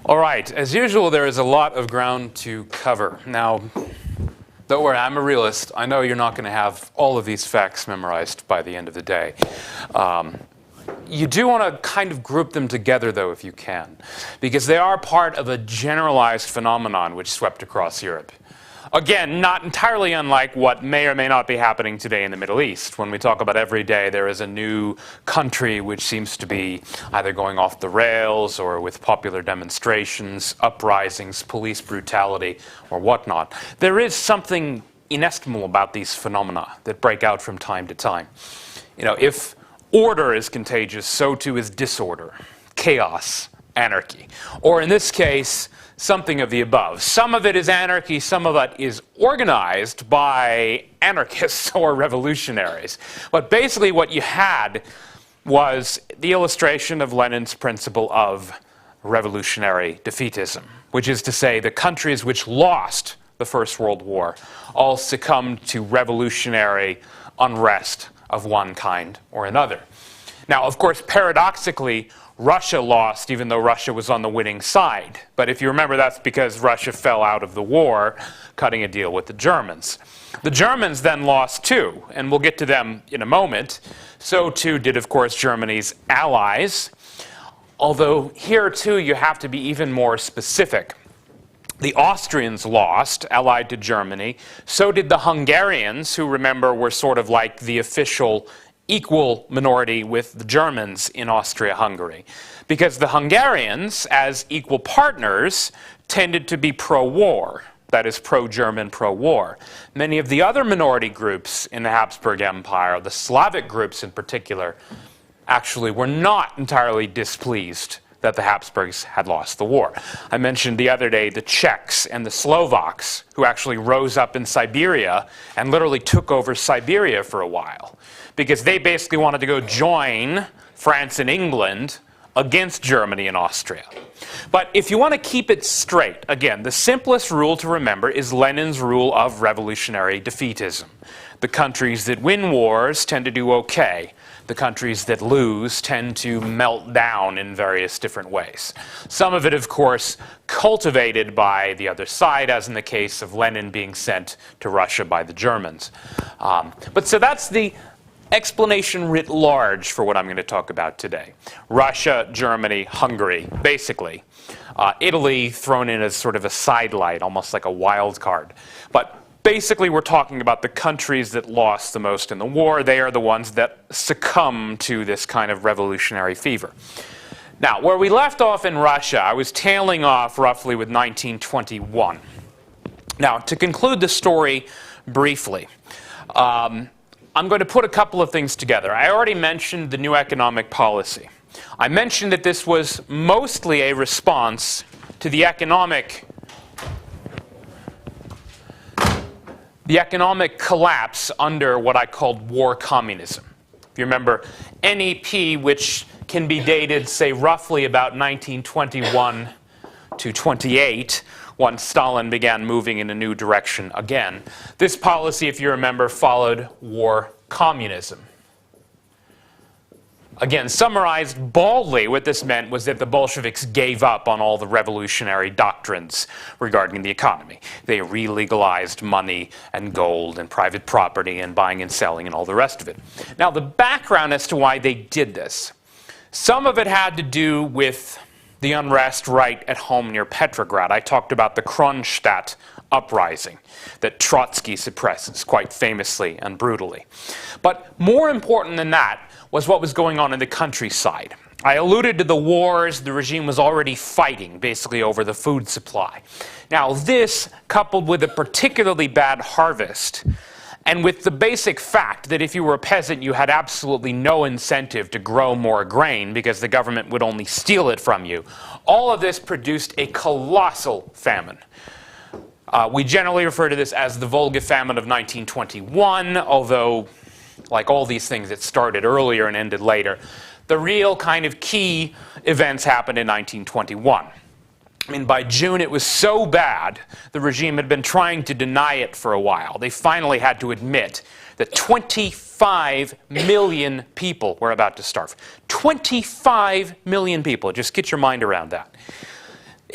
All right, as usual, there is a lot of ground to cover. Now, don't worry, I'm a realist. I know you're not going to have all of these facts memorized by the end of the day. You do want to kind of group them together, though, if you can, because they are part of a generalized phenomenon which swept across Europe. Again, not entirely unlike what may or may not be happening today in the Middle East. When we talk about every day, there is a new country which seems to be either going off the rails or with popular demonstrations, uprisings, police brutality, or whatnot. There is something inestimable about these phenomena that break out from time to time. You know, if order is contagious, so too is disorder, chaos, anarchy. Or in this case, something of the above. Some of it is anarchy, some of it is organized by anarchists or revolutionaries. But basically what you had was the illustration of Lenin's principle of revolutionary defeatism, which is to say the countries which lost the First World War all succumbed to revolutionary unrest of one kind or another. Now, of course, paradoxically, Russia lost, even though Russia was on the winning side. But if you remember, that's because Russia fell out of the war, cutting a deal with the Germans. The Germans then lost too, and we'll get to them in a moment. So too did, of course, Germany's allies. Although here too you have to be even more specific. The Austrians lost, allied to Germany. So did the Hungarians, who, remember, were sort of like the official equal minority with the Germans in Austria-Hungary. Because the Hungarians, as equal partners, tended to be pro-war. That is, pro-German, pro-war. Many of the other minority groups in the Habsburg Empire, the Slavic groups in particular, actually were not entirely displeased that the Habsburgs had lost the war. I mentioned the other day the Czechs and the Slovaks, who actually rose up in Siberia and literally took over Siberia for a while, because they basically wanted to go join France and England against Germany and Austria. But if you want to keep it straight, again, the simplest rule to remember is Lenin's rule of revolutionary defeatism. The countries that win wars tend to do okay. The countries that lose tend to melt down in various different ways. Some of it, of course, cultivated by the other side, as in the case of Lenin being sent to Russia by the Germans. But so that's the explanation writ large for what I'm going to talk about today. Russia, Germany, Hungary, basically. Italy thrown in as sort of a sidelight, almost like a wild card. But basically, we're talking about the countries that lost the most in the war. They are the ones that succumb to this kind of revolutionary fever. Now, where we left off in Russia, I was tailing off roughly with 1921. Now, to conclude the story briefly, I'm going to put a couple of things together. I already mentioned the new economic policy. I mentioned that this was mostly a response to the economic collapse under what I called war communism. If you remember, NEP, which can be dated, say, roughly about 1921 to 28, once Stalin began moving in a new direction again. This policy, if you remember, followed war communism. Again, summarized baldly, what this meant was that the Bolsheviks gave up on all the revolutionary doctrines regarding the economy. They re-legalized money and gold and private property and buying and selling and all the rest of it. Now, the background as to why they did this, some of it had to do with the unrest right at home near Petrograd. I talked about the Kronstadt uprising that Trotsky suppresses quite famously and brutally. But more important than that was what was going on in the countryside. I alluded to the wars the regime was already fighting, basically over the food supply. Now this, coupled with a particularly bad harvest, and with the basic fact that if you were a peasant, you had absolutely no incentive to grow more grain because the government would only steal it from you, all of this produced a colossal famine. We generally refer to this as the Volga famine of 1921, although, like all these things, it started earlier and ended later. The real kind of key events happened in 1921. I mean, by June it was so bad, the regime had been trying to deny it for a while. They finally had to admit that 25 million people were about to starve. 25 million people. Just get your mind around that.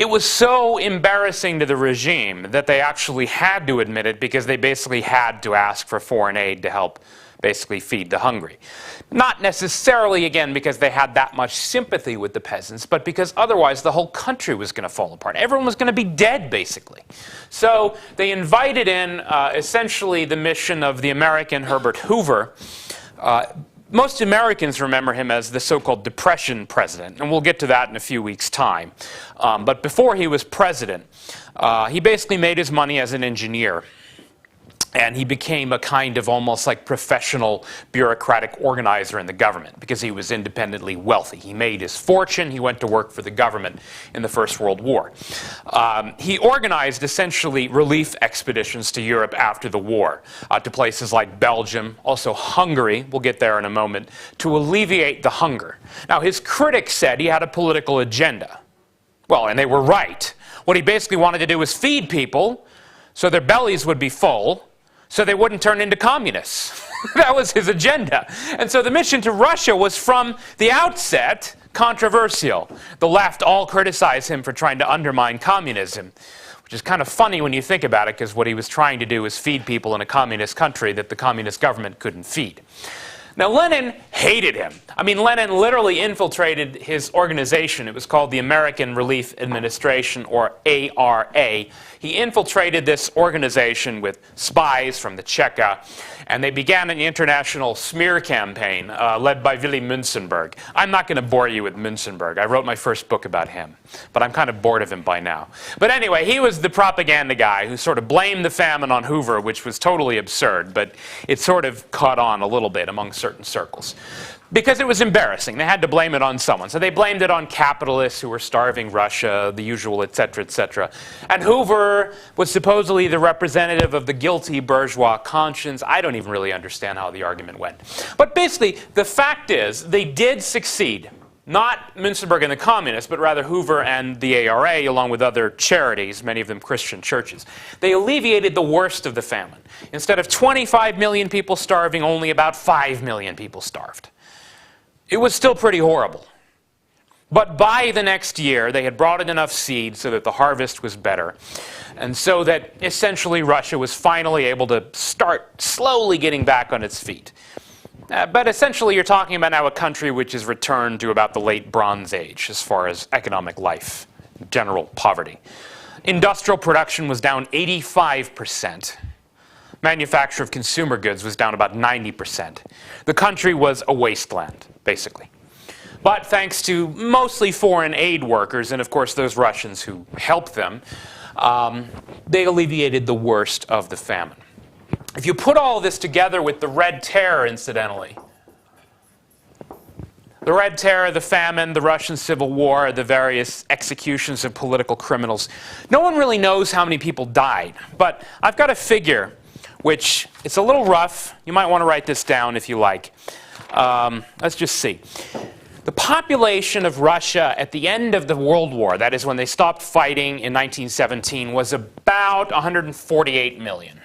It was so embarrassing to the regime that they actually had to admit it because they basically had to ask for foreign aid to help basically feed the hungry. Not necessarily, again, because they had that much sympathy with the peasants, but because otherwise the whole country was going to fall apart. Everyone was going to be dead, basically. So they invited in essentially the mission of the American Herbert Hoover. Most Americans remember him as the so-called Depression president, and we'll get to that in a few weeks' time. But before he was president, he basically made his money as an engineer. And he became a kind of almost like professional bureaucratic organizer in the government because he was independently wealthy. He made his fortune. He went to work for the government in the First World War. He organized essentially relief expeditions to Europe after the war, to places like Belgium, also Hungary, we'll get there in a moment, to alleviate the hunger. Now, his critics said he had a political agenda. Well, and they were right. What he basically wanted to do was feed people so their bellies would be full, so they wouldn't turn into communists. That was his agenda. And so the mission to Russia was from the outset controversial. The left all criticized him for trying to undermine communism, which is kind of funny when you think about it, because what he was trying to do was feed people in a communist country that the communist government couldn't feed. Now, Lenin hated him. I mean, Lenin literally infiltrated his organization. It was called the American Relief Administration, or ARA. He infiltrated this organization with spies from the Cheka, and they began an international smear campaign led by Willy Münzenberg. I'm not going to bore you with Münzenberg. I wrote my first book about him, but I'm kind of bored of him by now. But anyway, he was the propaganda guy who sort of blamed the famine on Hoover, which was totally absurd, but it sort of caught on a little bit among certain circles. Because it was embarrassing. They had to blame it on someone. So they blamed it on capitalists who were starving Russia, the usual, etc., etc. And Hoover was supposedly the representative of the guilty bourgeois conscience. I don't even really understand how the argument went. But basically, the fact is, they did succeed. Not Münzenberg and the communists, but rather Hoover and the ARA, along with other charities, many of them Christian churches. They alleviated the worst of the famine. Instead of 25 million people starving, only about 5 million people starved. It was still pretty horrible. But by the next year, they had brought in enough seed so that the harvest was better. And so that essentially Russia was finally able to start slowly getting back on its feet. But essentially you're talking about now a country which has returned to about the late Bronze Age as far as economic life, general poverty. Industrial production was down 85%. Manufacture of consumer goods was down about 90%. The country was a wasteland, basically. But thanks to mostly foreign aid workers, and of course those Russians who helped them, they alleviated the worst of the famine. If you put all this together with the Red Terror, incidentally, the Red Terror, the famine, the Russian Civil War, the various executions of political criminals, no one really knows how many people died. But I've got a figure which it's a little rough. You might want to write this down if you like. Let's just see. The population of Russia at the end of the World War, that is when they stopped fighting in 1917, was about 148 million.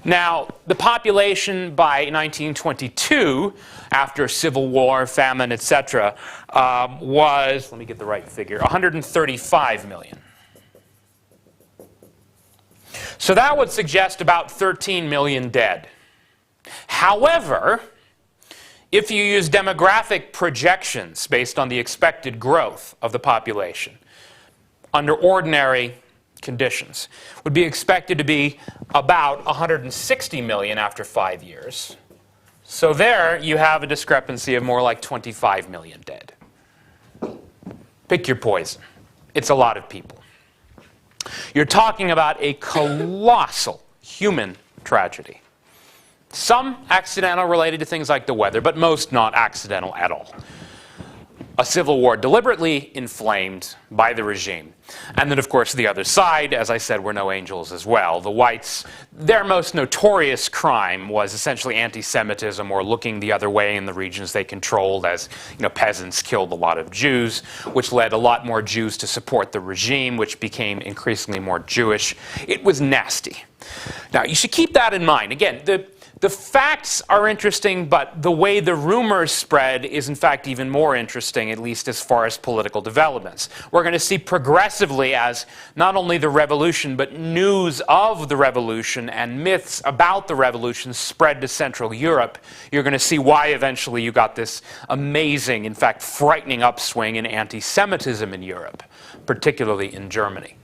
Now, the population by 1922, after Civil War, famine, etc., was, let me get the right figure, 135 million. So that would suggest about 13 million dead. However, if you use demographic projections based on the expected growth of the population, under ordinary conditions, would be expected to be about 160 million after 5 years. So there you have a discrepancy of more like 25 million dead. Pick your poison. It's a lot of people. You're talking about a colossal human tragedy. Some accidental, related to things like the weather, but most not accidental at all. A civil war deliberately inflamed by the regime. And then, of course, the other side, as I said, were no angels as well. The whites, their most notorious crime was essentially anti-Semitism, or looking the other way in the regions they controlled, as peasants killed a lot of Jews, which led a lot more Jews to support the regime, which became increasingly more Jewish. It was nasty. Now, you should keep that in mind. Again, the The facts are interesting, but the way the rumors spread is in fact even more interesting, at least as far as political developments. We're going to see progressively as not only the revolution, but news of the revolution and myths about the revolution spread to Central Europe. You're going to see why eventually you got this amazing, in fact frightening upswing in anti-Semitism in Europe, particularly in Germany.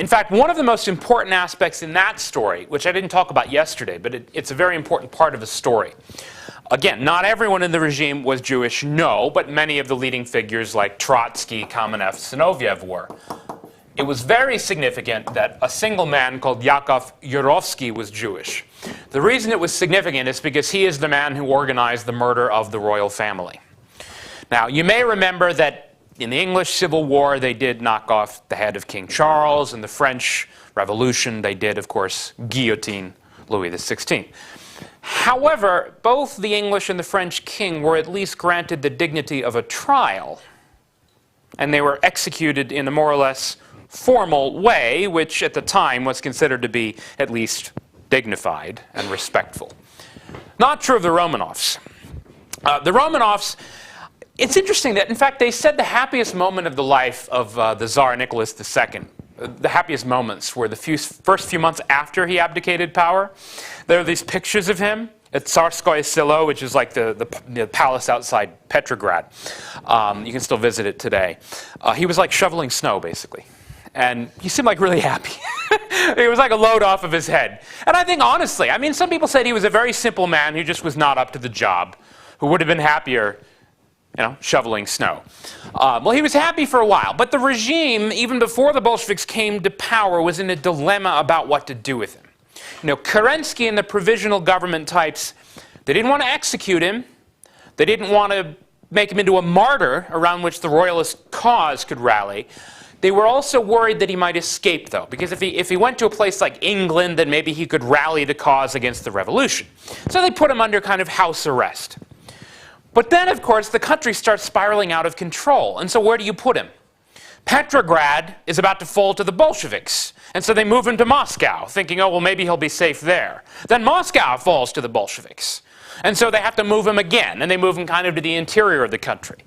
In fact, one of the most important aspects in that story, which I didn't talk about yesterday, but it's a very important part of the story. Again, not everyone in the regime was Jewish, no, but many of the leading figures like Trotsky, Kamenev, Zinoviev were. It was very significant that a single man called Yakov Yurovsky was Jewish. The reason it was significant is because he is the man who organized the murder of the royal family. Now, you may remember that in the English Civil War, they did knock off the head of King Charles. In the French Revolution, they did, of course, guillotine Louis XVI. However, both the English and the French king were at least granted the dignity of a trial. And they were executed in a more or less formal way, which at the time was considered to be at least dignified and respectful. Not true of the Romanovs. The Romanovs, it's interesting that, in fact, they said the happiest moment of the life of the Tsar Nicholas II, the happiest moments were the first few months after he abdicated power. There are these pictures of him at Tsarskoye Selo, which is like the palace outside Petrograd. You can still visit it today. He was like shoveling snow, basically. And he seemed like really happy. It was like a load off of his head. And I think, honestly, I mean, some people said he was a very simple man who just was not up to the job, who would have been happier, you know, shoveling snow. Well, he was happy for a while, but the regime, even before the Bolsheviks came to power, was in a dilemma about what to do with him. You know, Kerensky and the provisional government types, they didn't want to execute him. They didn't want to make him into a martyr around which the royalist cause could rally. They were also worried that he might escape, though, because if he went to a place like England, then maybe he could rally the cause against the revolution. So they put him under kind of house arrest. But then, of course, the country starts spiraling out of control. And so where do you put him? Petrograd is about to fall to the Bolsheviks. And so they move him to Moscow, thinking, oh, well, maybe he'll be safe there. Then Moscow falls to the Bolsheviks. And so they have to move him again. And they move him kind of to the interior of the country.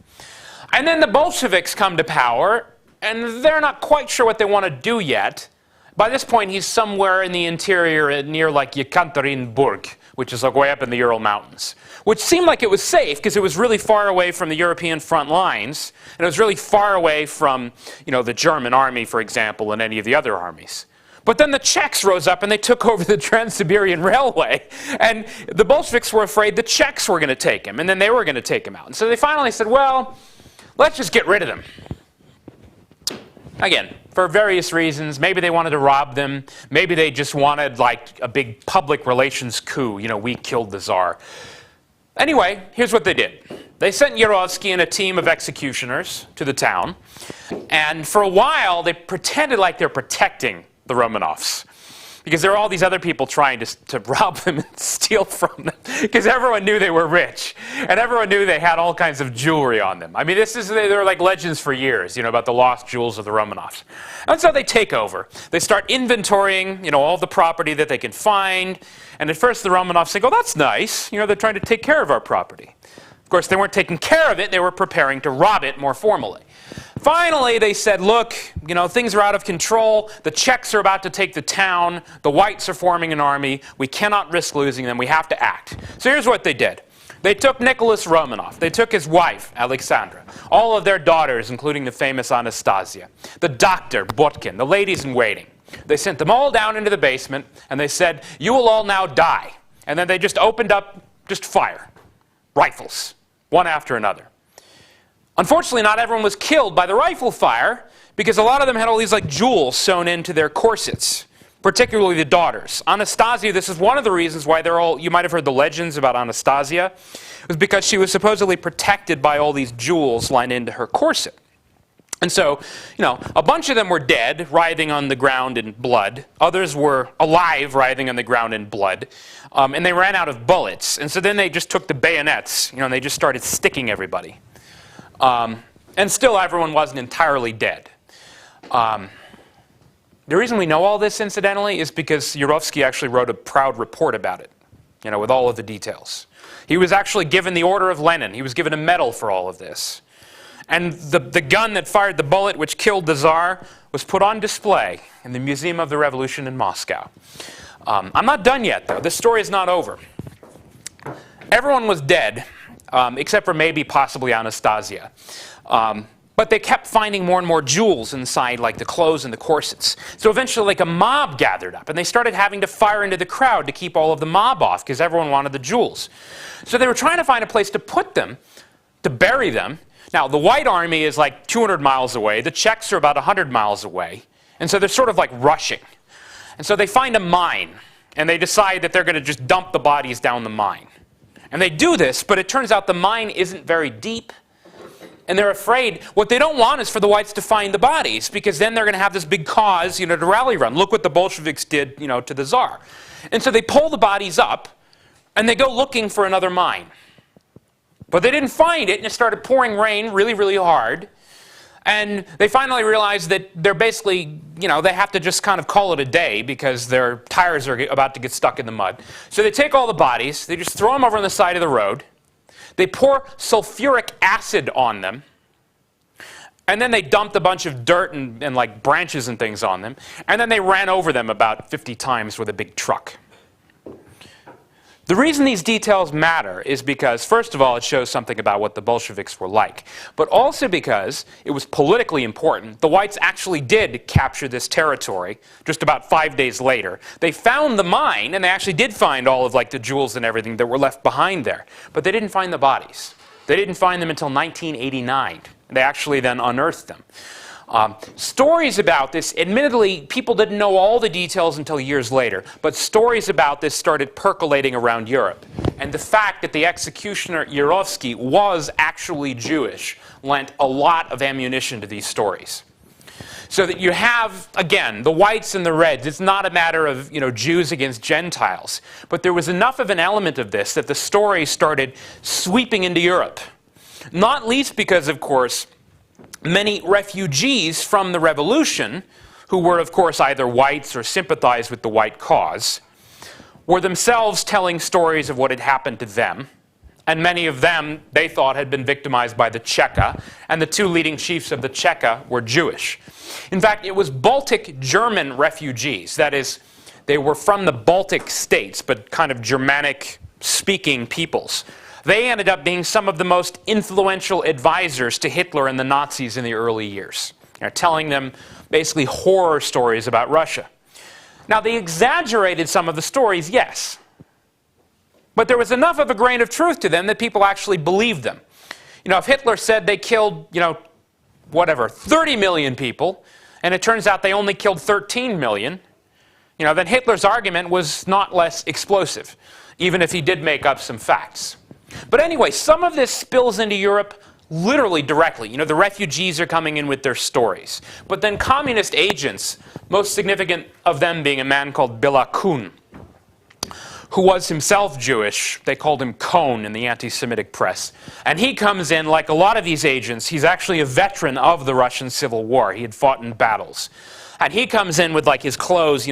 And then the Bolsheviks come to power, and they're not quite sure what they want to do yet. By this point, he's somewhere in the interior near like Yekaterinburg, which is like way up in the Ural Mountains, which seemed like it was safe because it was really far away from the European front lines, and it was really far away from, you know, the German army, for example, and any of the other armies. But then the Czechs rose up and they took over the Trans-Siberian Railway, and the Bolsheviks were afraid the Czechs were going to take him, and then they were going to take him out. And so they finally said, well, let's just get rid of them. Again, for various reasons. Maybe they wanted to rob them. Maybe they just wanted like a big public relations coup. You know, we killed the Tsar. Anyway, here's what they did. They sent Yurovsky and a team of executioners to the town. And for a while, they pretended like they're protecting the Romanovs, because there were all these other people trying to rob them and steal from them, because everyone knew they were rich, and everyone knew they had all kinds of jewelry on them. I mean, they were like legends for years, you know, about the lost jewels of the Romanovs. And so they take over. They start inventorying, you know, all the property that they can find. And at first the Romanovs think, oh, that's nice. You know, they're trying to take care of our property. Of course, they weren't taking care of it. They were preparing to rob it more formally. Finally, they said, look, you know, things are out of control. The Czechs are about to take the town. The whites are forming an army. We cannot risk losing them. We have to act. So here's what they did. They took Nicholas Romanov. They took his wife, Alexandra, all of their daughters, including the famous Anastasia, the doctor, Botkin, the ladies in waiting. They sent them all down into the basement, and they said, you will all now die. And then they just opened up, just fire. Rifles, one after another. Unfortunately, not everyone was killed by the rifle fire, because a lot of them had all these like jewels sewn into their corsets, particularly the daughters. Anastasia, this is one of the reasons why they're all, you might have heard the legends about Anastasia, it was because she was supposedly protected by all these jewels lined into her corset. And so, you know, a bunch of them were dead, writhing on the ground in blood. Others were alive, writhing on the ground in blood. And they ran out of bullets. And so then they just took the bayonets, you know, and they just started sticking everybody. And still everyone wasn't entirely dead. The reason we know all this, incidentally, is because Yurovsky actually wrote a proud report about it. with all of the details. He was actually given the Order of Lenin. He was given a medal for all of this. And the gun that fired the bullet which killed the Tsar was put on display in the Museum of the Revolution in Moscow. I'm not done yet, though. This story is not over. Everyone was dead, except for maybe possibly Anastasia. But they kept finding more and more jewels inside, like the clothes and the corsets. So eventually, like, a mob gathered up, and they started having to fire into the crowd to keep all of the mob off, because everyone wanted the jewels. So they were trying to find a place to put them, to bury them. Now, the White Army is like 200 miles away. The Czechs are about 100 miles away. And so they're sort of like rushing. And so they find a mine, and they decide that they're going to just dump the bodies down the mine. And they do this, but it turns out the mine isn't very deep. And they're afraid, what they don't want is for the whites to find the bodies, because then they're going to have this big cause, to rally run. Look what the Bolsheviks did, to the Tsar. And so they pull the bodies up, and they go looking for another mine. But they didn't find it, and it started pouring rain really, really hard. And they finally realized that they're basically, they have to just kind of call it a day because their tires are about to get stuck in the mud. So they take all the bodies, they just throw them over on the side of the road. They pour sulfuric acid on them, and then they dumped a bunch of dirt and like branches and things on them, and then they ran over them about 50 times with a big truck. The reason these details matter is because, first of all, it shows something about what the Bolsheviks were like, but also because it was politically important. The whites actually did capture this territory just about 5 days later. They found the mine, and they actually did find all of like the jewels and everything that were left behind there, but they didn't find the bodies. They didn't find them until 1989. They actually then unearthed them. Stories about this, admittedly, people didn't know all the details until years later, but stories about this started percolating around Europe. And the fact that the executioner Yarovsky was actually Jewish lent a lot of ammunition to these stories. So that you have, again, the whites and the reds. It's not a matter of Jews against Gentiles. But there was enough of an element of this that the story started sweeping into Europe. Not least because, of course, many refugees from the revolution, who were, of course, either whites or sympathized with the white cause, were themselves telling stories of what had happened to them. And many of them, they thought, had been victimized by the Cheka, and the two leading chiefs of the Cheka were Jewish. In fact, it was Baltic German refugees. That is, they were from the Baltic states, but kind of Germanic-speaking peoples. They ended up being some of the most influential advisors to Hitler and the Nazis in the early years, telling them basically horror stories about Russia. Now, they exaggerated some of the stories, yes. But there was enough of a grain of truth to them that people actually believed them. If Hitler said they killed, 30 million people, and it turns out they only killed 13 million, then Hitler's argument was not less explosive, even if he did make up some facts. But anyway, some of this spills into Europe literally directly. The refugees are coming in with their stories. But then communist agents, most significant of them being a man called Bela Kun, who was himself Jewish. They called him Kohn in the anti-Semitic press. And he comes in, like a lot of these agents, he's actually a veteran of the Russian Civil War. He had fought in battles. And he comes in with like his clothes,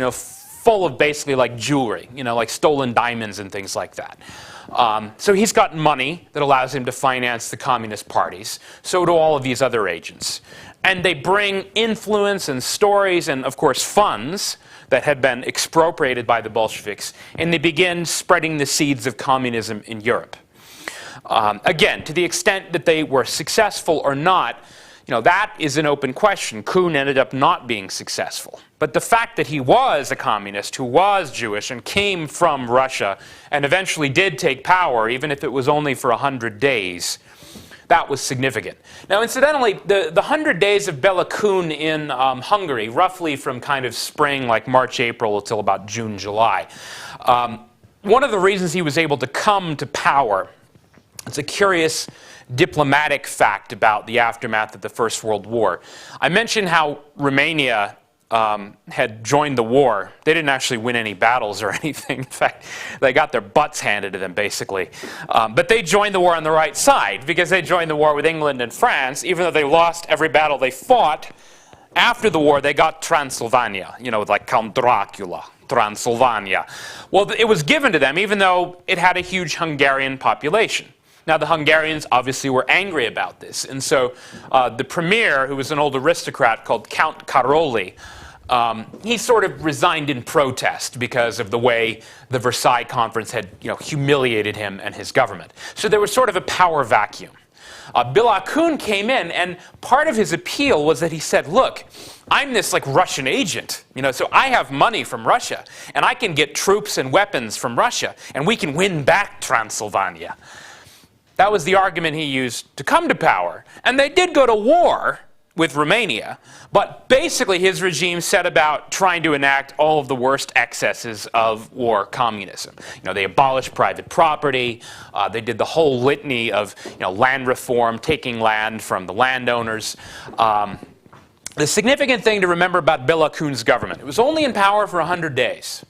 full of basically like jewelry, like stolen diamonds and things like that. So he's got money that allows him to finance the communist parties. So do all of these other agents. And they bring influence and stories and, of course, funds that had been expropriated by the Bolsheviks. And they begin spreading the seeds of communism in Europe. Again, to the extent that they were successful or not, that is an open question. Kuhn ended up not being successful. But the fact that he was a communist who was Jewish and came from Russia and eventually did take power, even if it was only for 100 days, that was significant. Now, incidentally, the 100 days of Bela Kun in Hungary, roughly from kind of spring, like March, April, until about June, July, one of the reasons he was able to come to power, it's a curious diplomatic fact about the aftermath of the First World War. I mentioned how Romania had joined the war. They didn't actually win any battles or anything. In fact, they got their butts handed to them, basically. But they joined the war on the right side because they joined the war with England and France. Even though they lost every battle they fought, after the war they got Transylvania, with like Count Dracula. Transylvania. Well, it was given to them even though it had a huge Hungarian population. Now, the Hungarians obviously were angry about this, and so the premier, who was an old aristocrat called Count Karoli, he sort of resigned in protest because of the way the Versailles Conference had, humiliated him and his government. So there was sort of a power vacuum. Béla Kun came in, and part of his appeal was that he said, look, I'm this Russian agent, so I have money from Russia, and I can get troops and weapons from Russia, and we can win back Transylvania. That was the argument he used to come to power. And they did go to war with Romania, but basically his regime set about trying to enact all of the worst excesses of war communism. They abolished private property, they did the whole litany of land reform, taking land from the landowners. The significant thing to remember about Béla Kun's government, it was only in power for 100 days.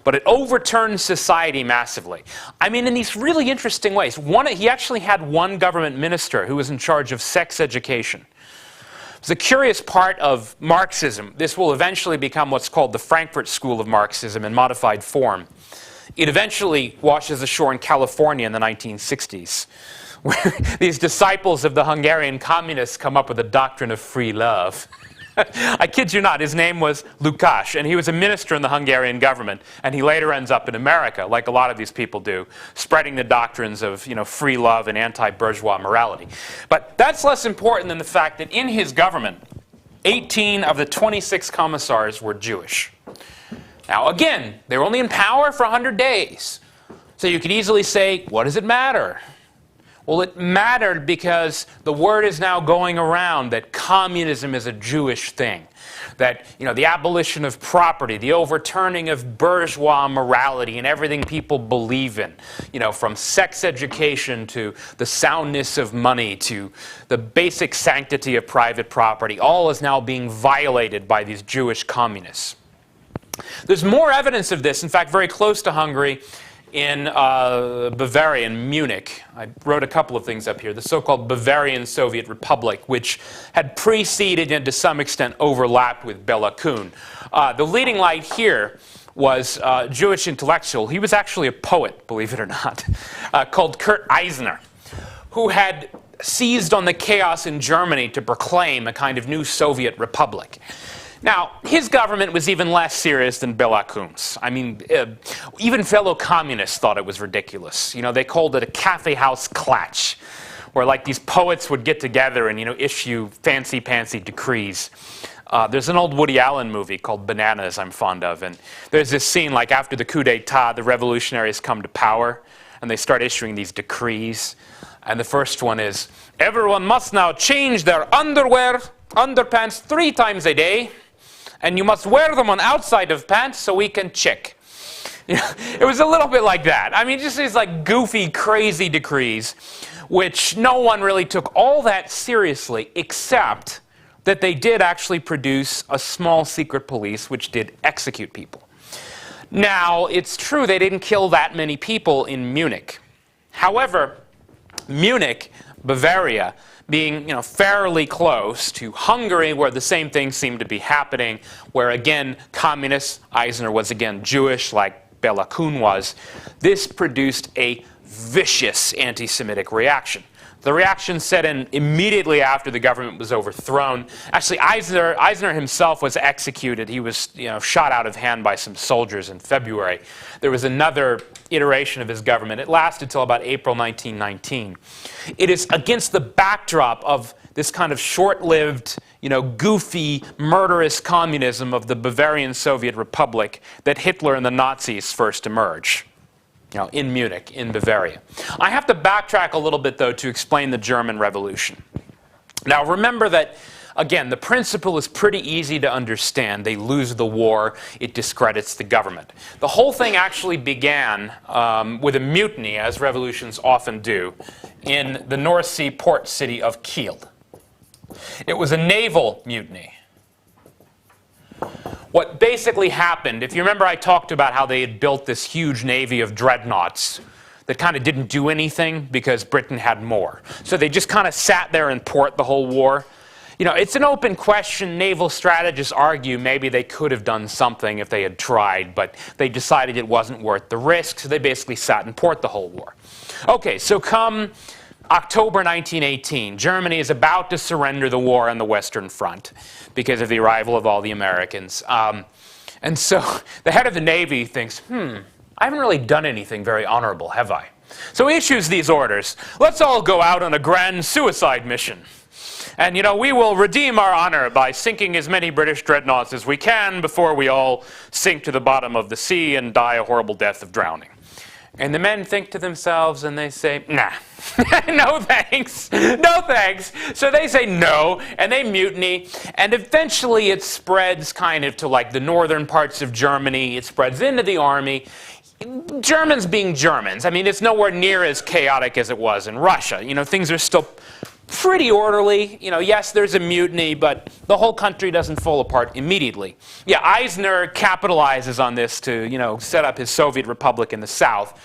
But it overturned society massively. I mean, in these really interesting ways. He actually had one government minister who was in charge of sex education. It's a curious part of Marxism. This will eventually become what's called the Frankfurt School of Marxism in modified form. It eventually washes ashore in California in the 1960s, where these disciples of the Hungarian communists come up with a doctrine of free love. I kid you not, his name was Lukács, and he was a minister in the Hungarian government, and he later ends up in America, like a lot of these people do, spreading the doctrines of free love and anti-bourgeois morality. But that's less important than the fact that in his government, 18 of the 26 commissars were Jewish. Now again, they were only in power for 100 days. So you could easily say, what does it matter? Well, it mattered because the word is now going around that communism is a Jewish thing. That, the abolition of property, the overturning of bourgeois morality and everything people believe in, from sex education to the soundness of money to the basic sanctity of private property, all is now being violated by these Jewish communists. There's more evidence of this, in fact, very close to Hungary, in Bavaria, in Munich. I wrote a couple of things up here. The so-called Bavarian Soviet Republic, which had preceded and to some extent overlapped with Béla Kun. The leading light here was a Jewish intellectual. He was actually a poet, believe it or not, called Kurt Eisner, who had seized on the chaos in Germany to proclaim a kind of new Soviet republic. Now, his government was even less serious than Béla Kun's. I mean, even fellow communists thought it was ridiculous. They called it a cafe house klatsch, where these poets would get together and issue fancy-pantsy decrees. There's an old Woody Allen movie called Bananas I'm fond of, and there's this scene after the coup d'etat, the revolutionaries come to power, and they start issuing these decrees. And the first one is, everyone must now change their underpants 3 times a day, and you must wear them on outside of pants so we can check. It was a little bit like that. I mean, just these goofy, crazy decrees, which no one really took all that seriously, except that they did actually produce a small secret police which did execute people. Now, it's true they didn't kill that many people in Munich. However, Munich, Bavaria, being fairly close to Hungary, where the same thing seemed to be happening, where again communists, Eisner was again Jewish like Béla Kun was, this produced a vicious anti-Semitic reaction. The reaction set in immediately after the government was overthrown. Actually, Eisner himself was executed. He was shot out of hand by some soldiers in February. There was another iteration of his government. It lasted till about April 1919. It is against the backdrop of this kind of short-lived, goofy, murderous communism of the Bavarian Soviet Republic that Hitler and the Nazis first emerge. In Munich, in Bavaria. I have to backtrack a little bit, though, to explain the German Revolution. Now, remember that, again, the principle is pretty easy to understand. They lose the war. It discredits the government. The whole thing actually began with a mutiny, as revolutions often do, in the North Sea port city of Kiel. It was a naval mutiny. What basically happened, if you remember I talked about how they had built this huge navy of dreadnoughts that kind of didn't do anything because Britain had more. So they just kind of sat there in port the whole war. You know, it's an open question. Naval strategists argue maybe they could have done something if they had tried, but they decided it wasn't worth the risk, so they basically sat in port the whole war. Okay, so come October 1918, Germany is about to surrender the war on the Western Front because of the arrival of all the Americans. And so the head of the Navy thinks, I haven't really done anything very honorable, have I? So he issues these orders. Let's all go out on a grand suicide mission. And, you know, we will redeem our honor by sinking as many British dreadnoughts as we can before we all sink to the bottom of the sea and die a horrible death of drowning. And the men think to themselves and they say, nah, no thanks, no thanks. So they say no, and they mutiny. And eventually it spreads kind of to like the northern parts of Germany. It spreads into the army. Germans being Germans, I mean, it's nowhere near as chaotic as it was in Russia. You know, things are still pretty orderly. You know, yes, there's a mutiny, but the whole country doesn't fall apart immediately. Yeah, Eisner capitalizes on this to, you know, set up his Soviet Republic in the south.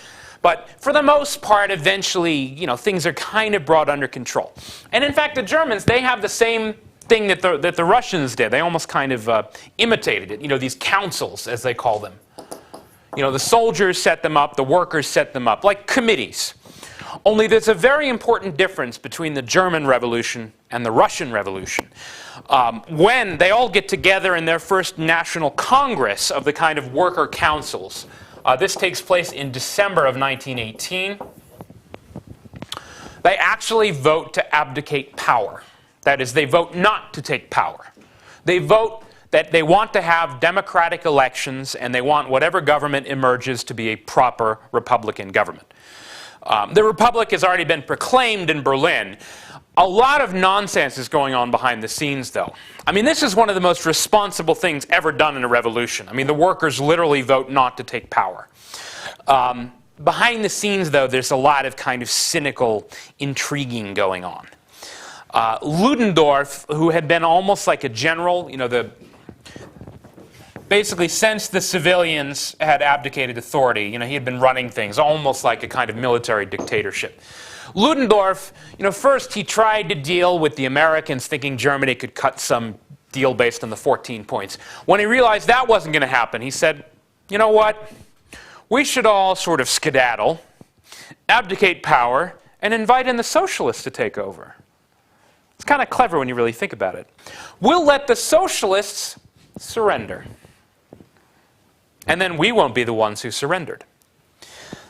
But for the most part, eventually, you know, things are kind of brought under control. And in fact, the Germans, they have the same thing that the Russians did. They almost kind of imitated it. You know, these councils, as they call them. You know, the soldiers set them up, the workers set them up, like committees. Only there's a very important difference between the German Revolution and the Russian Revolution. When they all get together in their first national congress of the kind of worker councils, this takes place in December of 1918, they actually vote to abdicate power. That is, they vote not to take power. They vote that they want to have democratic elections and they want whatever government emerges to be a proper Republican government. The Republic has already been proclaimed in Berlin. A lot of nonsense is going on behind the scenes, though. I mean, this is one of the most responsible things ever done in a revolution. I mean, the workers literally vote not to take power. Behind the scenes, though, there's a lot of kind of cynical intriguing going on. Ludendorff, who had been almost like a general, you know, basically, since the civilians had abdicated authority, you know, he had been running things almost like a kind of military dictatorship. Ludendorff, you know, first he tried to deal with the Americans, thinking Germany could cut some deal based on the 14 points. When he realized that wasn't going to happen, he said, you know what? We should all sort of skedaddle, abdicate power, and invite in the socialists to take over. It's kind of clever when you really think about it. We'll let the socialists surrender. And then we won't be the ones who surrendered.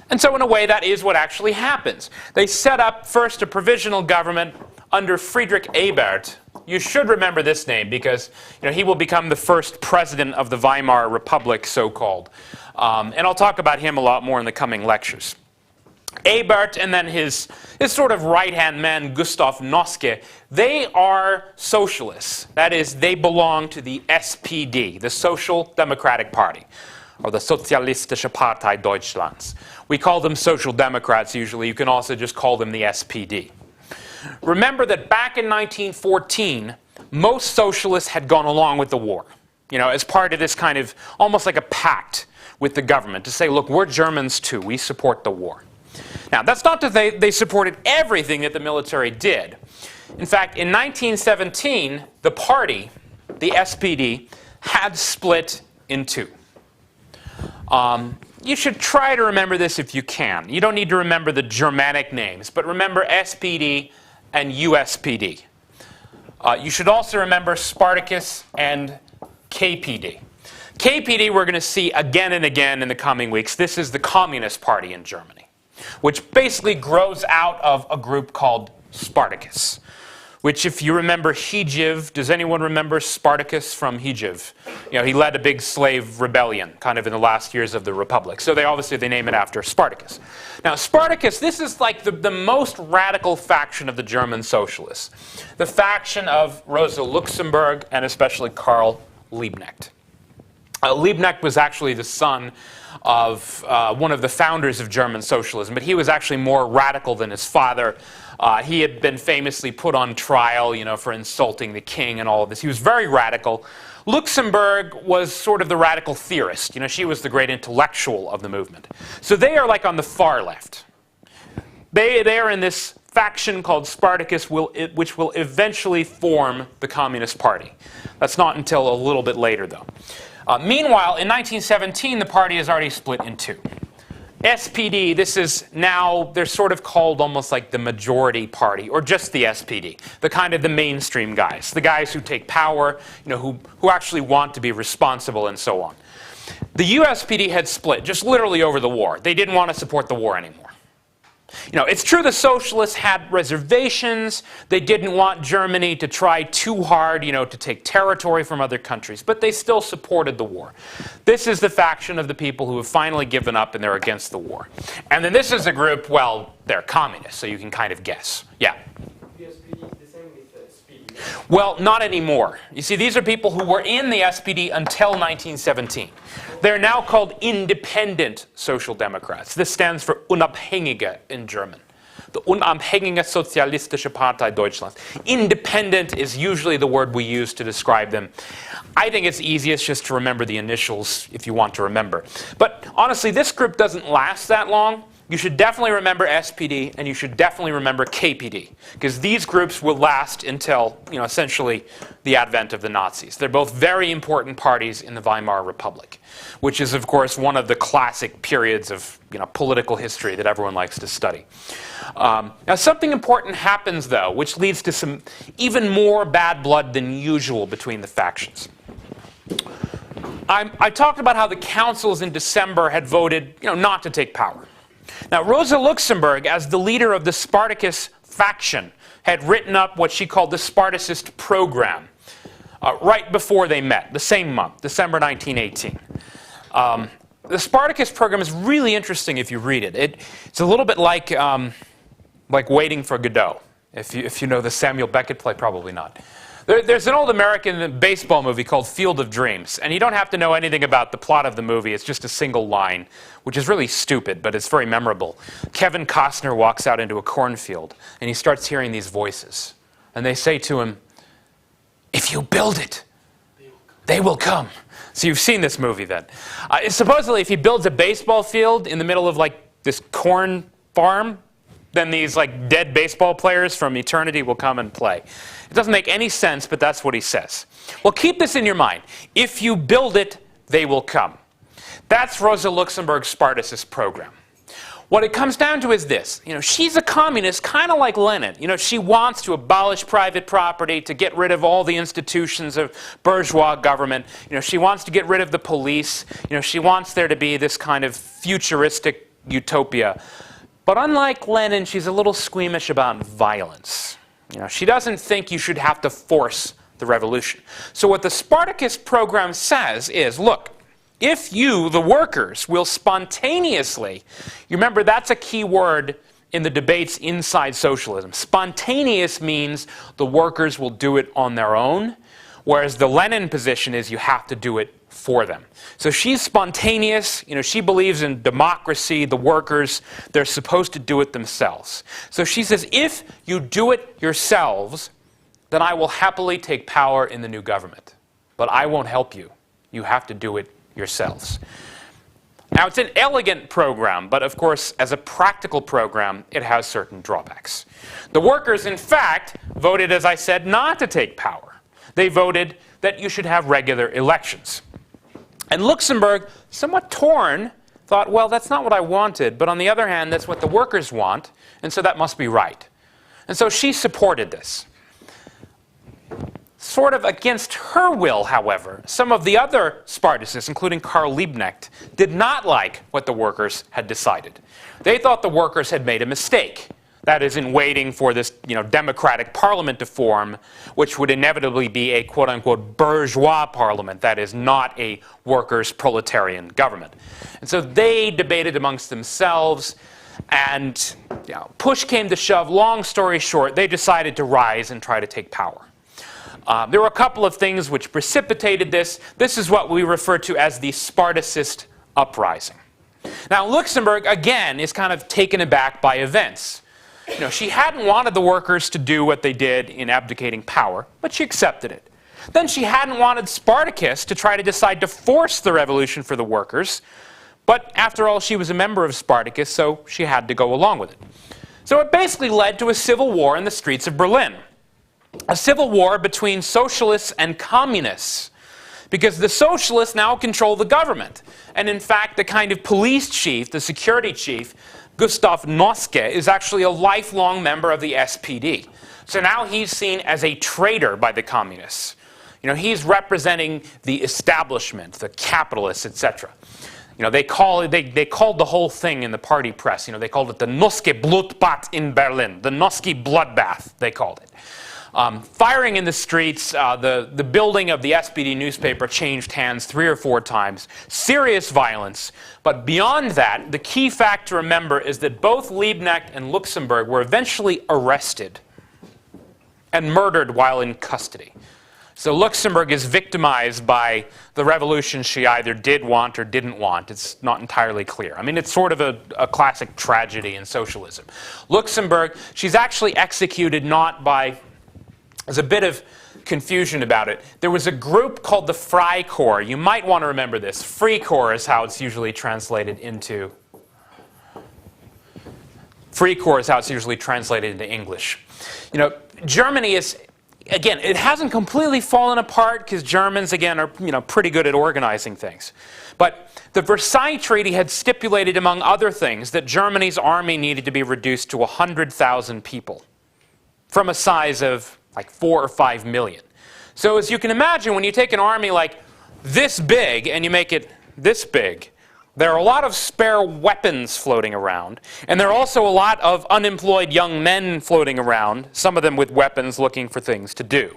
And so in a way, that is what actually happens. They set up first a provisional government under Friedrich Ebert. You should remember this name because, you know, he will become the first president of the Weimar Republic, so-called. And I'll talk about him a lot more in the coming lectures. Ebert and then his sort of right-hand man, Gustav Noske, they are socialists. That is, they belong to the SPD, the Social Democratic Party, or the Sozialistische Partei Deutschlands. We call them Social Democrats usually. You can also just call them the SPD. Remember that back in 1914, most socialists had gone along with the war, you know, as part of this kind of almost like a pact with the government to say, look, we're Germans too. We support the war. Now, that's not that they supported everything that the military did. In fact, in 1917, the party, the SPD, had split in two. You should try to remember this if you can. You don't need to remember the Germanic names, but remember SPD and USPD. You should also remember Spartacus and KPD. KPD we're going to see again and again in the coming weeks. This is the Communist Party in Germany, which basically grows out of a group called Spartacus, which, if you remember Hijiv, does anyone remember Spartacus from Hijiv? You know, he led a big slave rebellion kind of in the last years of the Republic. So they name it after Spartacus. Now, Spartacus, this is like the most radical faction of the German socialists. The faction of Rosa Luxemburg and especially Karl Liebknecht. Liebknecht was actually the son of one of the founders of German socialism, but he was actually more radical than his father. He had been famously put on trial, you know, for insulting the king and all of this. He was very radical. Luxemburg was sort of the radical theorist. You know, she was the great intellectual of the movement. So they are like on the far left. They are in this faction called Spartacus which will eventually form the Communist Party. That's not until a little bit later, though. Meanwhile, in 1917, the party is already split in two. SPD, this is now, they're sort of called almost like the majority party, or just the SPD, the kind of the mainstream guys, the guys who take power, who actually want to be responsible and so on. The USPD had split just literally over the war. They didn't want to support the war anymore. It's true the socialists had reservations. They didn't want Germany to try too hard, to take territory from other countries, but they still supported the war. This is the faction of the people who have finally given up and they're against the war. And then this is a group, well, they're communists, so you can kind of guess. Yeah? The SPD is the same with the SPD? Well, not anymore. You see, these are people who were in the SPD until 1917. They're now called Independent Social Democrats. This stands for Unabhängige in German. The Unabhängige Sozialistische Partei Deutschlands. Independent is usually the word we use to describe them. I think it's easiest just to remember the initials if you want to remember. But honestly, this group doesn't last that long. You should definitely remember SPD, and you should definitely remember KPD, because these groups will last until, essentially the advent of the Nazis. They're both very important parties in the Weimar Republic, which is, of course, one of the classic periods of political history that everyone likes to study. Now, something important happens, though, which leads to some even more bad blood than usual between the factions. I talked about how the councils in December had voted, not to take power. Now, Rosa Luxemburg, as the leader of the Spartacus faction, had written up what she called the Spartacist program right before they met, the same month, December 1918. The Spartacus program is really interesting if you read it. It's a little bit like Waiting for Godot. If you know the Samuel Beckett play, probably not. There's an old American baseball movie called Field of Dreams, and you don't have to know anything about the plot of the movie. It's just a single line, which is really stupid, but it's very memorable. Kevin Costner walks out into a cornfield, and he starts hearing these voices. And they say to him, "If you build it, they will come." So you've seen this movie then. Supposedly, if he builds a baseball field in the middle of this corn farm, then these dead baseball players from eternity will come and play. It doesn't make any sense, but that's what he says. Well, keep this in your mind. If you build it, they will come. That's Rosa Luxemburg's Spartacist program. What it comes down to is this. She's a communist, kind of like Lenin. She wants to abolish private property, to get rid of all the institutions of bourgeois government. She wants to get rid of the police. She wants there to be this kind of futuristic utopia. But unlike Lenin, she's a little squeamish about violence. She doesn't think you should have to force the revolution. So what the Spartacus program says is, look, if you, the workers, will spontaneously, you remember that's a key word in the debates inside socialism. Spontaneous means the workers will do it on their own, whereas the Lenin position is you have to do it for them. So she's spontaneous. She believes in democracy, the workers, they're supposed to do it themselves. So she says, if you do it yourselves, then I will happily take power in the new government. But I won't help you. You have to do it yourselves. Now, it's an elegant program, but of course, as a practical program, it has certain drawbacks. The workers, in fact, voted, as I said, not to take power. They voted that you should have regular elections. And Luxemburg, somewhat torn, thought, well, that's not what I wanted, but on the other hand, that's what the workers want, and so that must be right. And so she supported this. Sort of against her will, however, some of the other Spartacists, including Karl Liebknecht, did not like what the workers had decided. They thought the workers had made a mistake. That is, in waiting for this democratic parliament to form, which would inevitably be a quote-unquote bourgeois parliament, that is, not a workers' proletarian government. And so they debated amongst themselves, and push came to shove. Long story short, they decided to rise and try to take power. There were a couple of things which precipitated this. This is what we refer to as the Spartacist uprising. Now, Luxemburg, again, is kind of taken aback by events. She hadn't wanted the workers to do what they did in abdicating power, but she accepted it. Then she hadn't wanted Spartacus to try to decide to force the revolution for the workers, but after all, she was a member of Spartacus, so she had to go along with it. So it basically led to a civil war in the streets of Berlin. A civil war between socialists and communists, because the socialists now control the government. And in fact, the kind of police chief, the security chief, Gustav Noske, is actually a lifelong member of the SPD. So now he's seen as a traitor by the communists. He's representing the establishment, the capitalists, etc. They called the whole thing in the party press. They called it the Noske Blutbad in Berlin, the Noske bloodbath, they called it. Firing in the streets, the building of the SPD newspaper changed hands 3 or 4 times. Serious violence. But beyond that, the key fact to remember is that both Liebknecht and Luxemburg were eventually arrested and murdered while in custody. So Luxemburg is victimized by the revolution she either did want or didn't want. It's not entirely clear. I mean, it's sort of a classic tragedy in socialism. Luxemburg, she's actually executed not by... There's a bit of confusion about it. There was a group called the Freikorps. You might want to remember this. Freikorps is how it's usually translated into... Freikorps is how it's usually translated into English. Germany is... Again, it hasn't completely fallen apart because Germans, again, are pretty good at organizing things. But the Versailles Treaty had stipulated, among other things, that Germany's army needed to be reduced to 100,000 people from a size of like 4 or 5 million. So as you can imagine, when you take an army like this big and you make it this big, there are a lot of spare weapons floating around, and there are also a lot of unemployed young men floating around, some of them with weapons looking for things to do.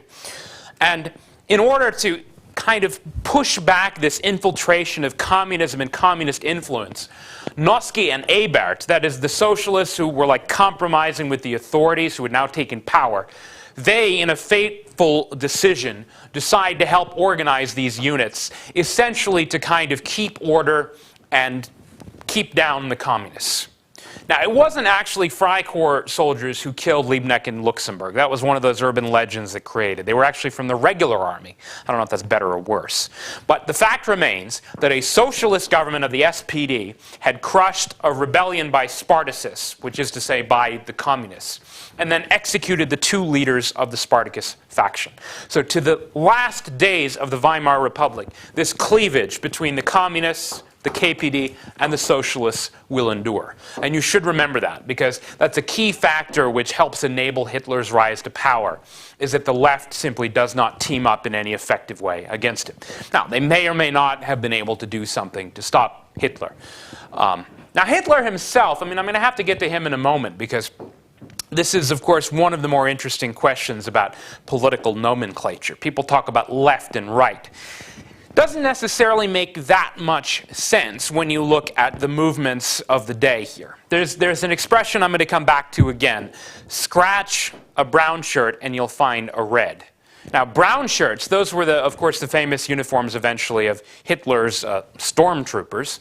And in order to kind of push back this infiltration of communism and communist influence, Noske and Ebert, that is the socialists who were like compromising with the authorities who had now taken power, they, in a fateful decision, decide to help organize these units, essentially to kind of keep order and keep down the communists. Now, it wasn't actually Freikorps soldiers who killed Liebknecht in Luxembourg. That was one of those urban legends that created. They were actually from the regular army. I don't know if that's better or worse. But the fact remains that a socialist government of the SPD had crushed a rebellion by Spartacists, which is to say by the communists, and then executed the 2 leaders of the Spartacus faction. So to the last days of the Weimar Republic, this cleavage between the communists, the KPD, and the socialists will endure. And you should remember that, because that's a key factor which helps enable Hitler's rise to power, is that the left simply does not team up in any effective way against him. Now, they may or may not have been able to do something to stop Hitler. Now, Hitler himself, I'm going to have to get to him in a moment, because this is, of course, one of the more interesting questions about political nomenclature. People talk about left and right. Doesn't necessarily make that much sense when you look at the movements of the day here. There's an expression I'm going to come back to again. Scratch a brown shirt and you'll find a red. Now, brown shirts, those were, of course, the famous uniforms eventually of Hitler's stormtroopers.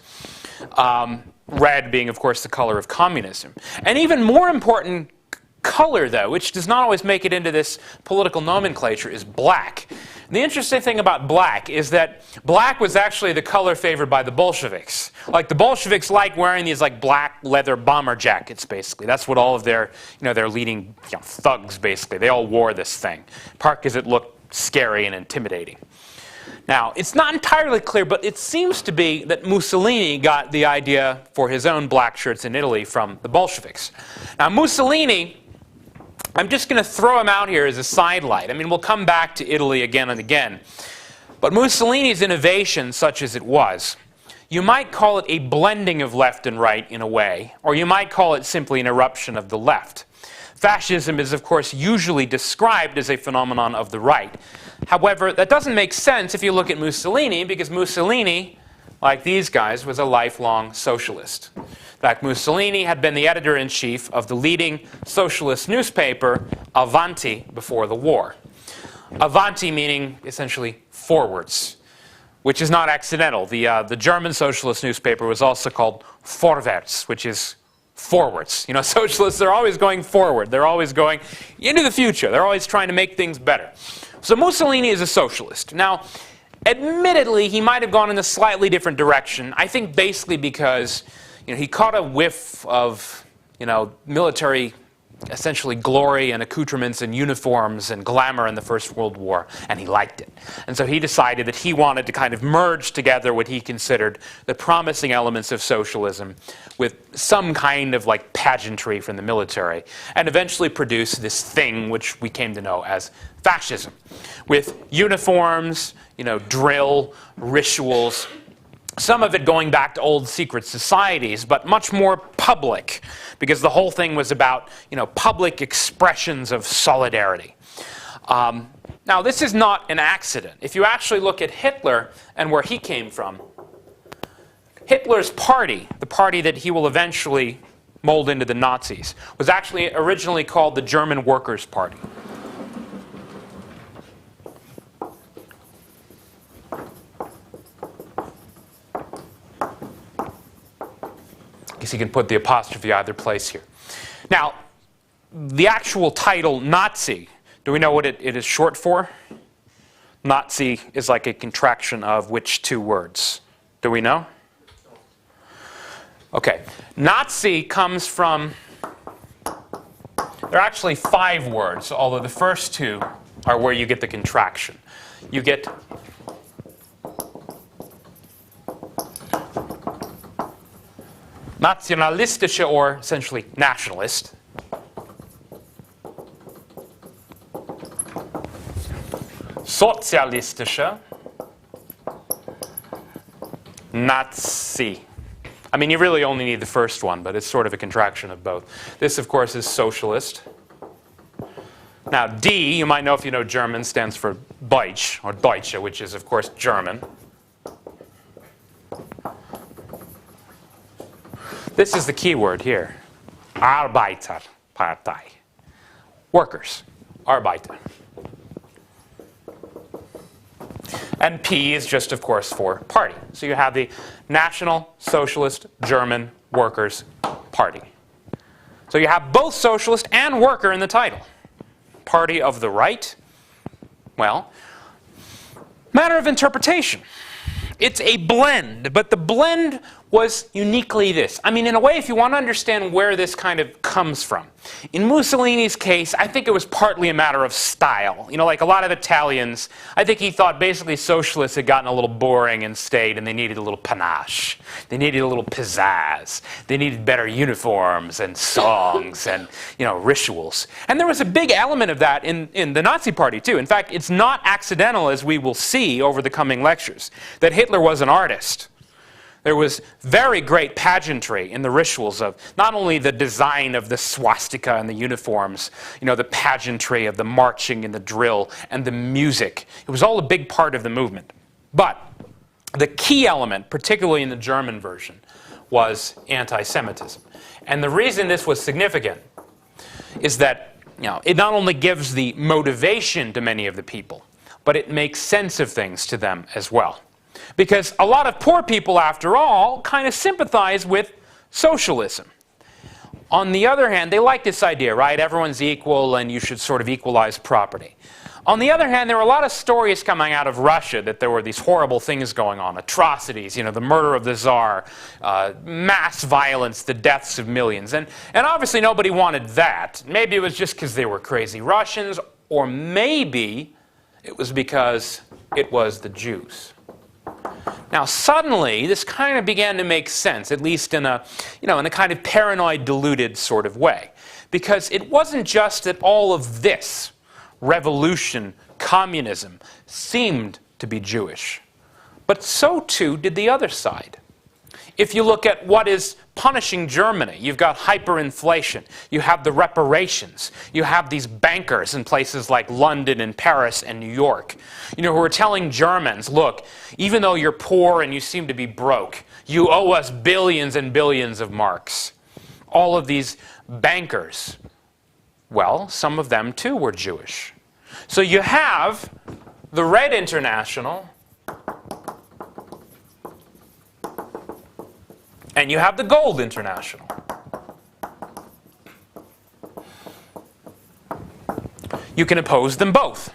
Red being, of course, the color of communism. And even more important color, though, which does not always make it into this political nomenclature, is black. The interesting thing about black is that black was actually the color favored by the Bolsheviks. Like, the Bolsheviks like wearing these like black leather bomber jackets, basically. That's what all of their, their leading thugs, basically. They all wore this thing, part because it looked scary and intimidating. Now, it's not entirely clear, but it seems to be that Mussolini got the idea for his own black shirts in Italy from the Bolsheviks. Now, Mussolini, I'm just going to throw him out here as a sidelight. We'll come back to Italy again and again. But Mussolini's innovation, such as it was, you might call it a blending of left and right in a way, or you might call it simply an eruption of the left. Fascism is, of course, usually described as a phenomenon of the right. However, that doesn't make sense if you look at Mussolini, because Mussolini, like these guys, was a lifelong socialist. In fact, Mussolini had been the editor-in-chief of the leading socialist newspaper, Avanti, before the war. Avanti meaning, essentially, forwards, which is not accidental. The German socialist newspaper was also called Vorwärts, which is forwards. Socialists are always going forward. They're always going into the future. They're always trying to make things better. So Mussolini is a socialist. Now, admittedly, he might have gone in a slightly different direction. I think basically because he caught a whiff of military essentially glory and accoutrements and uniforms and glamour in the First World War, and he liked it. And so he decided that he wanted to kind of merge together what he considered the promising elements of socialism with some kind of like pageantry from the military, and eventually produce this thing which we came to know as fascism, with uniforms, drill, rituals, some of it going back to old secret societies, but much more public, because the whole thing was about, public expressions of solidarity. Now, this is not an accident. If you actually look at Hitler and where he came from, Hitler's party, the party that he will eventually mold into the Nazis, was actually originally called the German Workers' Party. I guess you can put the apostrophe either place here. Now, the actual title Nazi, do we know what it is short for? Nazi is like a contraction of which two words? Do we know? Okay. Nazi comes from, there are actually 5 words, although the first 2 are where you get the contraction. You get nationalistische, or essentially nationalist. Sozialistische. Nazi. I mean, you really only need the first one, but it's sort of a contraction of both. This, of course, is socialist. Now, D, you might know if you know German, stands for Deutsch, or Deutsche, which is, of course, German. This is the key word here. Arbeiterpartei. Workers. Arbeiter. And P is just, of course, for party. So you have the National Socialist German Workers' Party. So you have both socialist and worker in the title. Party of the right? Well, matter of interpretation. It's a blend, but the blend was uniquely this. I mean, in a way, if you want to understand where this kind of comes from, in Mussolini's case, I think it was partly a matter of style. Like a lot of Italians, I think he thought basically socialists had gotten a little boring and stayed, and they needed a little panache. They needed a little pizzazz. They needed better uniforms and songs and, rituals. And there was a big element of that in the Nazi Party, too. In fact, it's not accidental, as we will see over the coming lectures, that Hitler was an artist. There was very great pageantry in the rituals of not only the design of the swastika and the uniforms, the pageantry of the marching and the drill and the music. It was all a big part of the movement. But the key element, particularly in the German version, was anti-Semitism. And the reason this was significant is that it not only gives the motivation to many of the people, but it makes sense of things to them as well. Because a lot of poor people, after all, kind of sympathize with socialism. On the other hand, they like this idea, right? Everyone's equal and you should sort of equalize property. On the other hand, there were a lot of stories coming out of Russia that there were these horrible things going on, atrocities, the murder of the Tsar, mass violence, the deaths of millions. And obviously nobody wanted that. Maybe it was just because they were crazy Russians, or maybe it was because it was the Jews. Now, suddenly, this kind of began to make sense, at least in a kind of paranoid, deluded sort of way. Because it wasn't just that all of this, revolution, communism, seemed to be Jewish. But so too did the other side. If you look at what is punishing Germany, you've got hyperinflation, you have the reparations, you have these bankers in places like London and Paris and New York, who are telling Germans, look, even though you're poor and you seem to be broke, you owe us billions and billions of marks. All of these bankers, well, some of them too were Jewish. So you have the Red International, and you have the Gold International. You can oppose them both.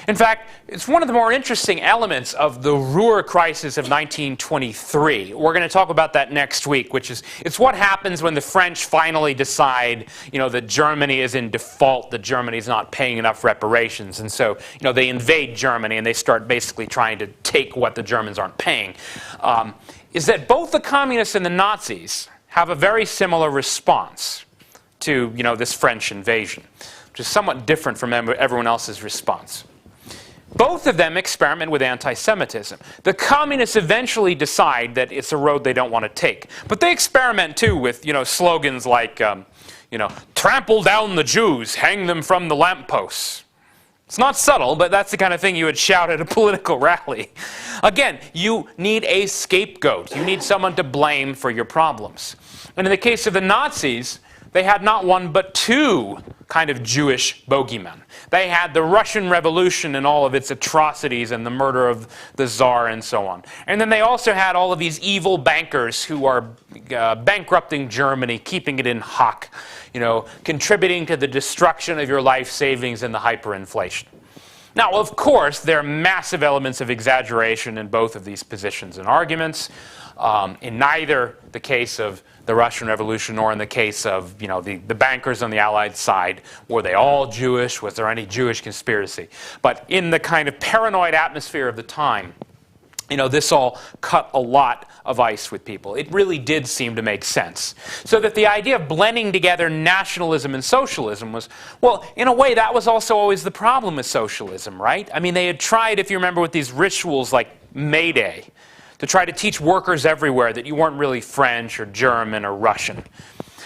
In fact, it's one of the more interesting elements of the Ruhr crisis of 1923. We're going to talk about that next week, which is, it's what happens when the French finally decide, that Germany is in default, that Germany is not paying enough reparations. And so, they invade Germany and they start basically trying to take what the Germans aren't paying. Is that both the communists and the Nazis have a very similar response to, this French invasion, which is somewhat different from everyone else's response. Both of them experiment with anti-Semitism. The communists eventually decide that it's a road they don't want to take. But they experiment too with, slogans like, trample down the Jews, hang them from the lampposts. It's not subtle, but that's the kind of thing you would shout at a political rally. Again, you need a scapegoat. You need someone to blame for your problems. And in the case of the Nazis, they had not one but two kind of Jewish bogeymen. They had the Russian Revolution and all of its atrocities and the murder of the Tsar and so on. And then they also had all of these evil bankers who are bankrupting Germany, keeping it in hock, contributing to the destruction of your life savings and the hyperinflation. Now, of course, there are massive elements of exaggeration in both of these positions and arguments. In neither the case of the Russian Revolution nor in the case of the bankers on the Allied side, were they all Jewish? Was there any Jewish conspiracy? But in the kind of paranoid atmosphere of the time, this all cut a lot of ice with people. It really did seem to make sense. So that the idea of blending together nationalism and socialism was, well, in a way, that was also always the problem with socialism, right? I mean, they had tried, if you remember, with these rituals like May Day, to try to teach workers everywhere that you weren't really French or German or Russian.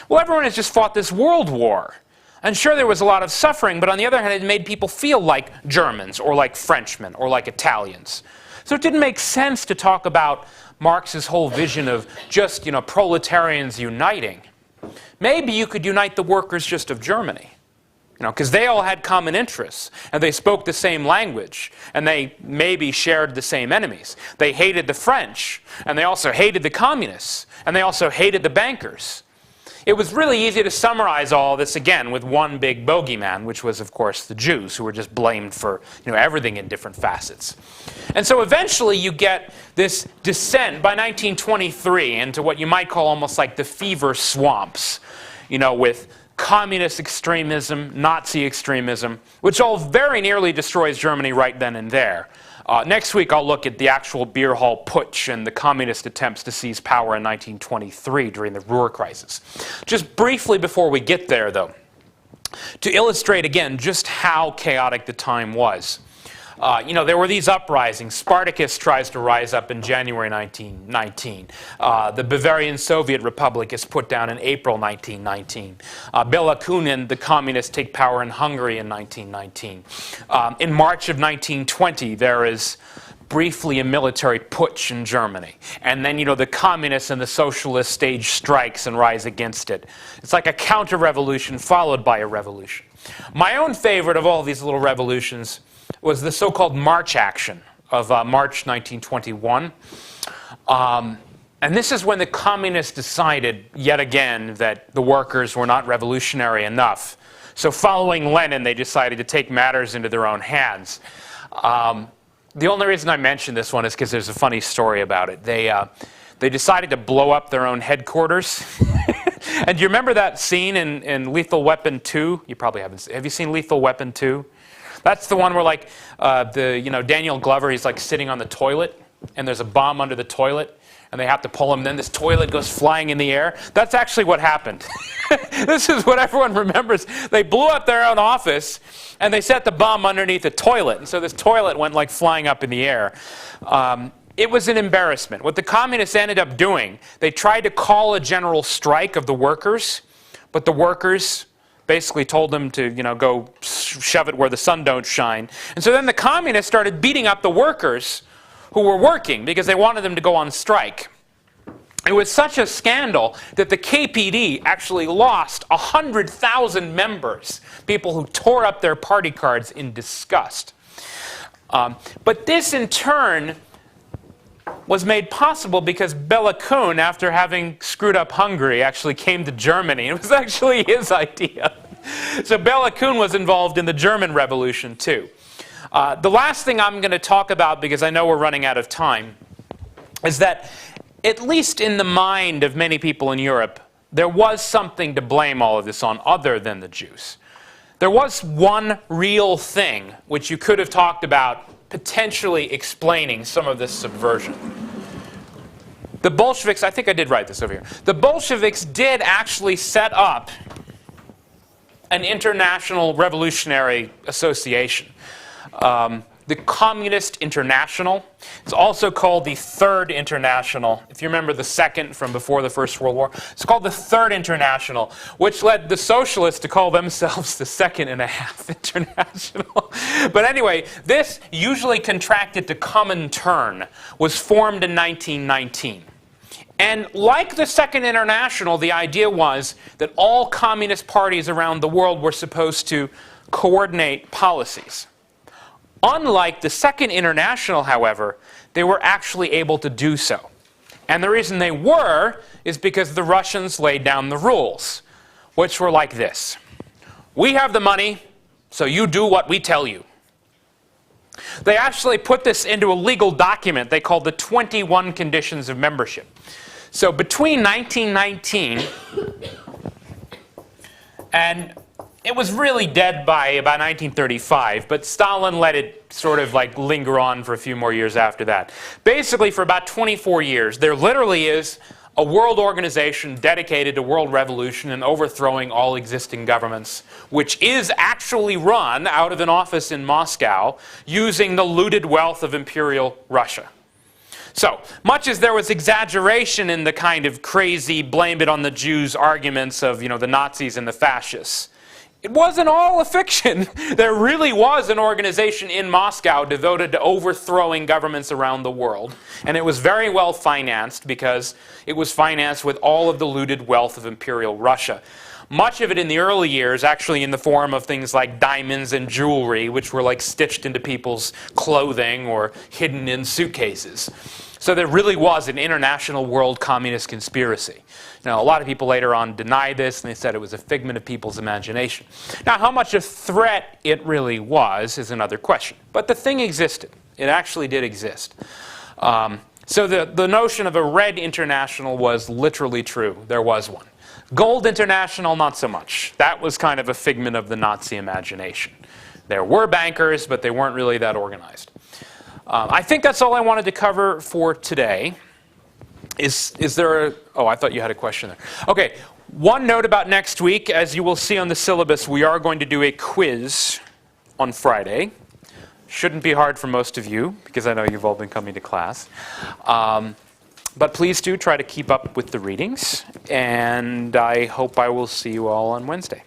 Well, everyone has just fought this world war. And sure, there was a lot of suffering, but on the other hand, it made people feel like Germans or like Frenchmen or like Italians. So it didn't make sense to talk about Marx's whole vision of just, proletarians uniting. Maybe you could unite the workers just of Germany. Because they all had common interests, and they spoke the same language, and they maybe shared the same enemies. They hated the French, and they also hated the communists, and they also hated the bankers. It was really easy to summarize all this, again, with one big bogeyman, which was, of course, the Jews, who were just blamed for everything in different facets. And so eventually you get this descent, by 1923, into what you might call almost like the fever swamps, with communist extremism, Nazi extremism, which all very nearly destroys Germany right then and there. Next week I'll look at the actual beer hall putsch and the communist attempts to seize power in 1923 during the Ruhr crisis. Just briefly before we get there, though, to illustrate again just how chaotic the time was. There were these uprisings. Spartacus tries to rise up in January 1919. The Bavarian Soviet Republic is put down in April 1919. Bela Kun and the communists take power in Hungary in 1919. In March of 1920, there is briefly a military putsch in Germany. And then, the communists and the socialists stage strikes and rise against it. It's like a counter-revolution followed by a revolution. My own favorite of all these little revolutions was the so-called March Action of March 1921. And this is when the communists decided, yet again, that the workers were not revolutionary enough. So following Lenin, they decided to take matters into their own hands. The only reason I mention this one is because there's a funny story about it. They decided to blow up their own headquarters. And do you remember that scene in Lethal Weapon 2? You probably haven't. Have you seen Lethal Weapon 2? That's the one where, Daniel Glover, he's sitting on the toilet, and there's a bomb under the toilet, and they have to pull him. Then this toilet goes flying in the air. That's actually what happened. This is what everyone remembers. They blew up their own office, and they set the bomb underneath the toilet. And so this toilet went flying up in the air. It was an embarrassment. What the communists ended up doing, they tried to call a general strike of the workers, but the workers basically told them to, go shove it where the sun don't shine. And so then the communists started beating up the workers who were working because they wanted them to go on strike. It was such a scandal that the KPD actually lost 100,000 members, people who tore up their party cards in disgust. But this, in turn, was made possible because Bela Kun, after having screwed up Hungary, actually came to Germany. It was actually his idea. So Bela Kun was involved in the German Revolution, too. The last thing I'm going to talk about, because I know we're running out of time, is that at least in the mind of many people in Europe, there was something to blame all of this on other than the Jews. There was one real thing which you could have talked about potentially explaining some of this subversion. The Bolsheviks, I think I did write this over here. The Bolsheviks did actually set up an international revolutionary association. The Communist International. It's also called the Third International. If you remember the second from before the First World War, it's called the Third International, which led the socialists to call themselves the Second and a Half International. But anyway, this, usually contracted to Comintern, was formed in 1919. And like the Second International, the idea was that all communist parties around the world were supposed to coordinate policies. Unlike the Second International, however, they were actually able to do so. And the reason they were is because the Russians laid down the rules, which were like this. We have the money, so you do what we tell you. They actually put this into a legal document they called the 21 Conditions of Membership. So between 1919 and it was really dead by about 1935, but Stalin let it sort of like linger on for a few more years after that. Basically, for about 24 years, there literally is a world organization dedicated to world revolution and overthrowing all existing governments, which is actually run out of an office in Moscow using the looted wealth of Imperial Russia. So, much as there was exaggeration in the kind of crazy blame it on the Jews arguments of, the Nazis and the fascists, it wasn't all a fiction. There really was an organization in Moscow devoted to overthrowing governments around the world. And it was very well financed because it was financed with all of the looted wealth of Imperial Russia. Much of it in the early years actually in the form of things like diamonds and jewelry, which were like stitched into people's clothing or hidden in suitcases. So there really was an international world communist conspiracy. Now, a lot of people later on denied this, and they said it was a figment of people's imagination. Now, how much a threat it really was is another question. But the thing existed. It actually did exist. So the notion of a red international was literally true. There was one. Gold international, not so much. That was kind of a figment of the Nazi imagination. There were bankers, but they weren't really that organized. I think that's all I wanted to cover for today. Is there a... Oh, I thought you had a question there. Okay, one note about next week. As you will see on the syllabus, we are going to do a quiz on Friday. Shouldn't be hard for most of you, because I know you've all been coming to class. But please do try to keep up with the readings, and I hope I will see you all on Wednesday.